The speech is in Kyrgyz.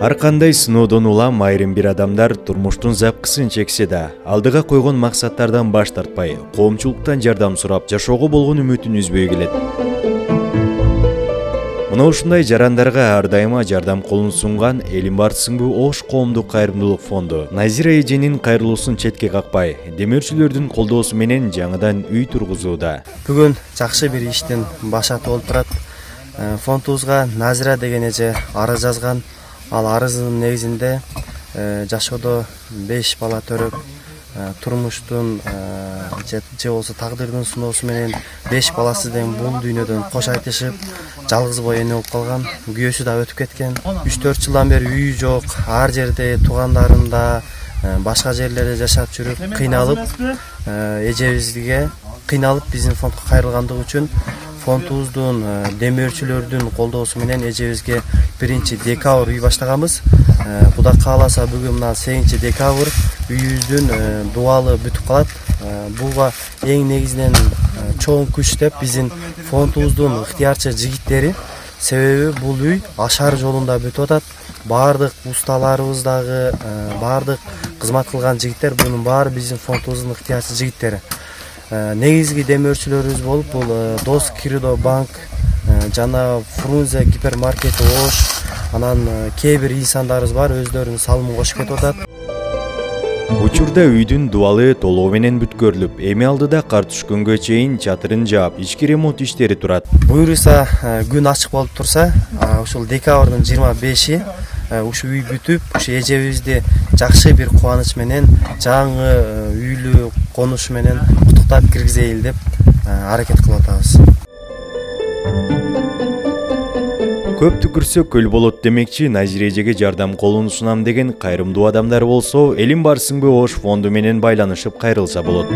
Ар кандай сыноодон улам айрым бир адамдар турмуштун запкысын чексе да, алдыга койгон максаттардан баш тартпай, коомчулуктан жардам сурап, жашоого болгон үмүтүн үзбөй келет. Мына ушундай жарандарга ар дайыма жардам колун сунган Элим Барсыңбы Ош коомдук кайрымдуулук фонду Назира эженин кайрылуусун четке какпай, демөөрчүлөрдүн колдоосу менен жаңыдан үй тургузууда. Бүгүн жакшы бир иштин башаты болуп турат. Фондубузга Назира деген эже арыз жазган. Ал арыздын негизинде жашоодо 5 бала төрөп, турмуштун же болбосо тагдырдын сыноосу менен 5 баласы деген бул дүйнөдөн кош айтышып, жалгыз бой эне болуп калган. Күйөөсү да өтүп кеткен. 3-4 жылдан бери үйү жок, ар жерде туугандарында, башка жерлерде жашап жүрүп, кыйналып, эжебизге кыйналып биздин фондко кайрылгандыгы үчүн фондубуздун демөөрчүлөрдүн колдоосу менен эжебизге 1-декабрь үй баштаганбыз. Кудай кааласа бүгүн мына 8-декабрь үйүбүздүн дубалы бүтүп калат. Буга эң негизинен чоң күч деп биздин фондубуздун ыктыярчы жигиттери. Себеби бул үй ашар жолунда бүтүп атат. Бардык усталарыбыздагы, бардык кызмат кылган жигиттер, бунун баары биздин фондубуздун ыктыярчы жигиттери. Негизги демөөрчүлөрүбүз болуп, бул Дос Киридо банк жана Фрунзе гипермаркети Ош, анан кээ бир инсандарыбыз бар, өздөрүнүн салымын кошуп кетип атат. Учурда үйдүн дубалы толугу менен бүткөрүлүп, эми алдыда кар түшкөнгө чейин чатырын жаап, ички ремонт иштери турат. Буюрса, күн ачык болуп турса, ушул декабрдын 25-и ушу үй бүтүп, ушу эжебизди жакшы бир кубаныч менен, жаңы үйлүү конуш менен куттуктап киргизейин деп аракет кылып атабыз. Көп түкүрсө көл болот демекчи, Назира эжеге жардам колун сунам деген кайрымдуу адамдар болсо, Элим Барсыңбы Ош фонду менен байланышып кайрылса болот.